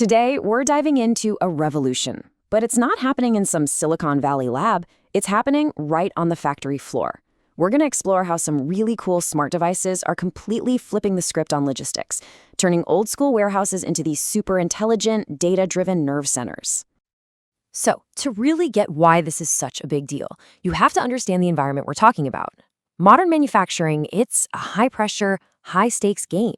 Today, we're diving into a revolution, but it's not happening in some Silicon Valley lab. It's happening right on the factory floor. We're going to explore how some really cool smart devices are completely flipping the script on logistics, turning old school warehouses into these super intelligent, data-driven nerve centers. So, to really get why this is such a big deal, you have to understand the environment we're talking about. Modern manufacturing, it's a high-pressure, high-stakes game.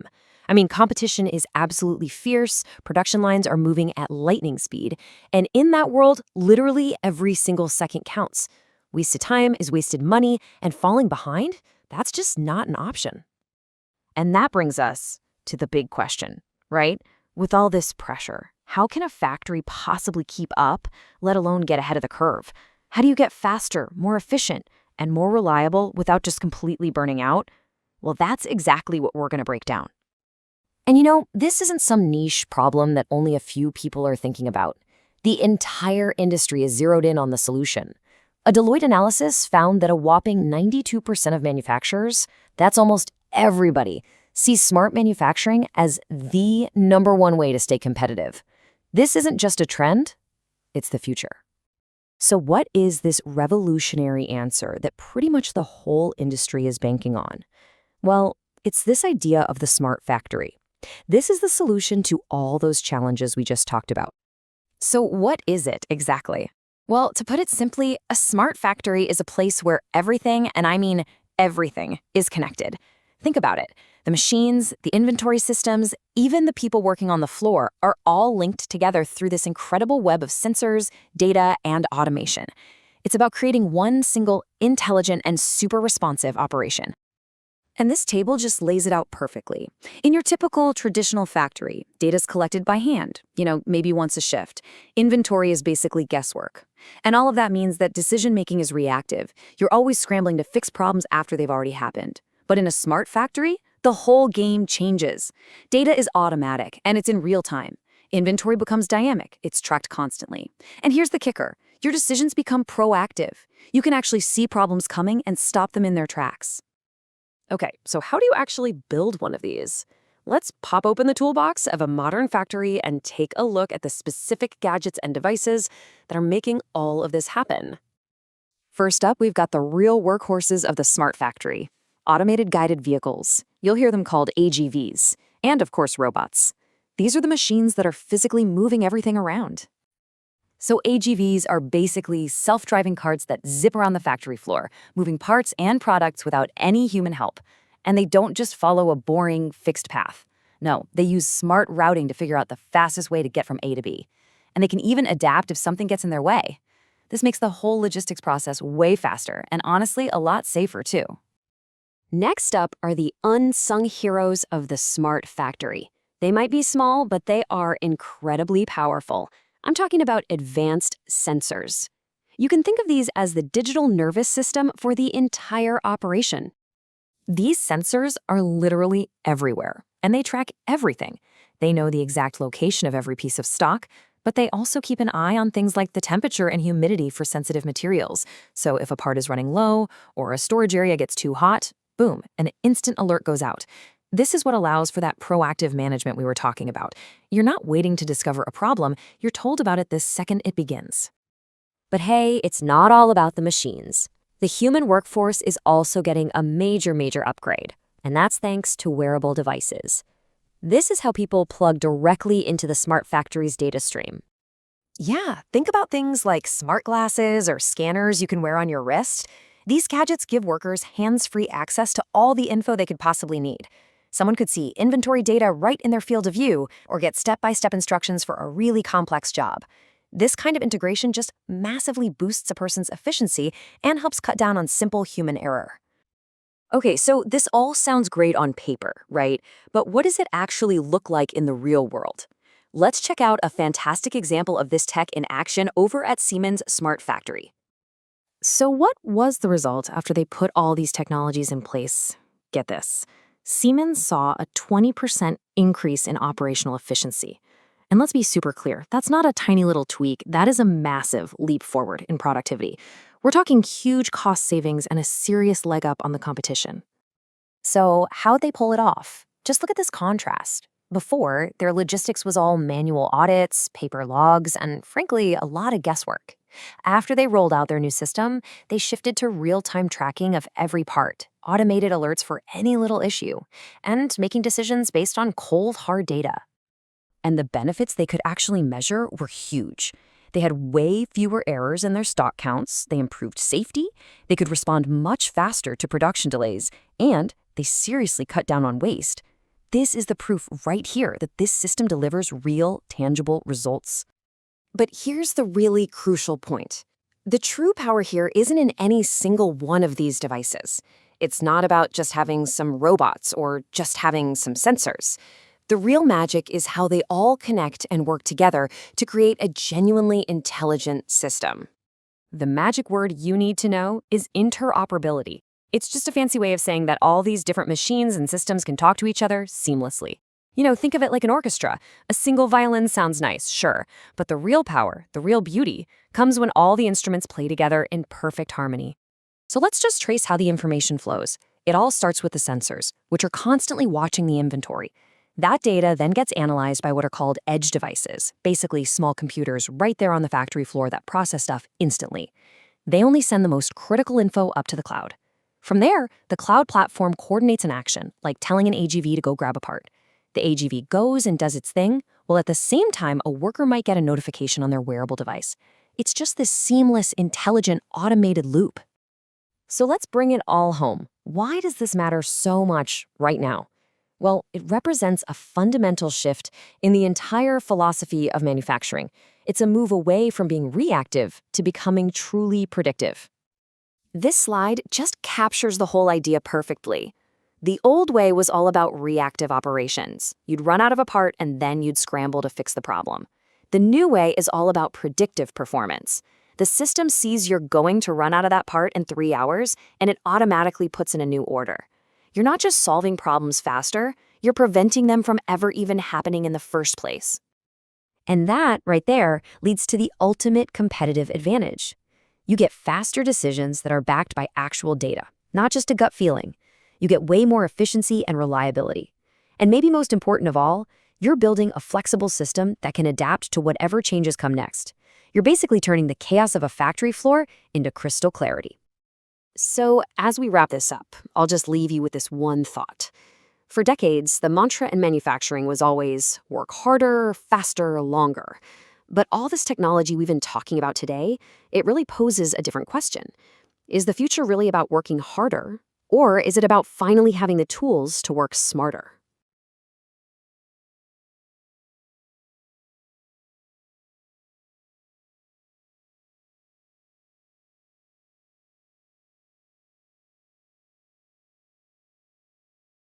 I mean, competition is absolutely fierce, production lines are moving at lightning speed, and in that world, literally every single second counts. Wasted time is wasted money, and falling behind, that's just not an option. And that brings us to the big question, right? With all this pressure, how can a factory possibly keep up, let alone get ahead of the curve? How do you get faster, more efficient, and more reliable without just completely burning out? Well, that's exactly what we're going to break down. And you know, this isn't some niche problem that only a few people are thinking about. The entire industry is zeroed in on the solution. A Deloitte analysis found that a whopping 92% of manufacturers, that's almost everybody, see smart manufacturing as the #1 way to stay competitive. This isn't just a trend, it's the future. So what is this revolutionary answer that pretty much the whole industry is banking on? Well, it's this idea of the smart factory. This is the solution to all those challenges we just talked about. So what is it exactly? Well, to put it simply, a smart factory is a place where everything, and I mean everything, is connected. Think about it. The machines, the inventory systems, even the people working on the floor are all linked together through this incredible web of sensors, data, and automation. It's about creating one single, intelligent, and super responsive operation. And this table just lays it out perfectly. In your typical traditional factory, data's collected by hand, maybe once a shift. Inventory is basically guesswork. And all of that means that decision-making is reactive. You're always scrambling to fix problems after they've already happened. But in a smart factory, the whole game changes. Data is automatic, and it's in real time. Inventory becomes dynamic. It's tracked constantly. And here's the kicker. Your decisions become proactive. You can actually see problems coming and stop them in their tracks. Okay, so how do you actually build one of these? Let's pop open the toolbox of a modern factory and take a look at the specific gadgets and devices that are making all of this happen. First up, we've got the real workhorses of the smart factory. Automated guided vehicles. You'll hear them called AGVs. And of course, robots. These are the machines that are physically moving everything around. So AGVs are basically self-driving carts that zip around the factory floor, moving parts and products without any human help. And they don't just follow a boring, fixed path. No, they use smart routing to figure out the fastest way to get from A to B. And they can even adapt if something gets in their way. This makes the whole logistics process way faster and honestly a lot safer too. Next up are the unsung heroes of the smart factory. They might be small, but they are incredibly powerful. I'm talking about advanced sensors. You can think of these as the digital nervous system for the entire operation. These sensors are literally everywhere, and they track everything. They know the exact location of every piece of stock, but they also keep an eye on things like the temperature and humidity for sensitive materials. So if a part is running low or a storage area gets too hot, boom, an instant alert goes out. This is what allows for that proactive management we were talking about. You're not waiting to discover a problem, you're told about it the second it begins. But hey, it's not all about the machines. The human workforce is also getting a major upgrade, and that's thanks to wearable devices. This is how people plug directly into the smart factory's data stream. Yeah, think about things like smart glasses or scanners you can wear on your wrist. These gadgets give workers hands-free access to all the info they could possibly need. Someone could see inventory data right in their field of view or get step-by-step instructions for a really complex job. This kind of integration just massively boosts a person's efficiency and helps cut down on simple human error. Okay, so this all sounds great on paper, right? But what does it actually look like in the real world? Let's check out a fantastic example of this tech in action over at Siemens Smart Factory. So what was the result after they put all these technologies in place? Get this. Siemens saw a 20% increase in operational efficiency. And let's be super clear, that's not a tiny little tweak, that is a massive leap forward in productivity. We're talking huge cost savings and a serious leg up on the competition. So how'd they pull it off? Just look at this contrast. Before, their logistics was all manual audits, paper logs, and frankly, a lot of guesswork. After they rolled out their new system, they shifted to real-time tracking of every part, automated alerts for any little issue, and making decisions based on cold, hard data. And the benefits they could actually measure were huge. They had way fewer errors in their stock counts, they improved safety, they could respond much faster to production delays, and they seriously cut down on waste. This is the proof right here that this system delivers real, tangible results. But here's the really crucial point. The true power here isn't in any single one of these devices. It's not about just having some robots or just having some sensors. The real magic is how they all connect and work together to create a genuinely intelligent system. The magic word you need to know is interoperability. It's just a fancy way of saying that all these different machines and systems can talk to each other seamlessly. Think of it like an orchestra. A single violin sounds nice, sure, but the real power, the real beauty, comes when all the instruments play together in perfect harmony. So let's just trace how the information flows. It all starts with the sensors, which are constantly watching the inventory. That data then gets analyzed by what are called edge devices, basically small computers right there on the factory floor that process stuff instantly. They only send the most critical info up to the cloud. From there, the cloud platform coordinates an action, like telling an AGV to go grab a part. The AGV goes and does its thing, while at the same time, a worker might get a notification on their wearable device. It's just this seamless, intelligent, automated loop. So let's bring it all home. Why does this matter so much right now? Well, it represents a fundamental shift in the entire philosophy of manufacturing. It's a move away from being reactive to becoming truly predictive. This slide just captures the whole idea perfectly. The old way was all about reactive operations. You'd run out of a part and then you'd scramble to fix the problem. The new way is all about predictive performance. The system sees you're going to run out of that part in 3 hours, and it automatically puts in a new order. You're not just solving problems faster, you're preventing them from ever even happening in the first place. And that, right there, leads to the ultimate competitive advantage. You get faster decisions that are backed by actual data, not just a gut feeling. You get way more efficiency and reliability. And maybe most important of all, you're building a flexible system that can adapt to whatever changes come next. You're basically turning the chaos of a factory floor into crystal clarity. So as we wrap this up, I'll just leave you with this one thought. For decades, the mantra in manufacturing was always work harder, faster, longer. But all this technology we've been talking about today, it really poses a different question. Is the future really about working harder? Or is it about finally having the tools to work smarter?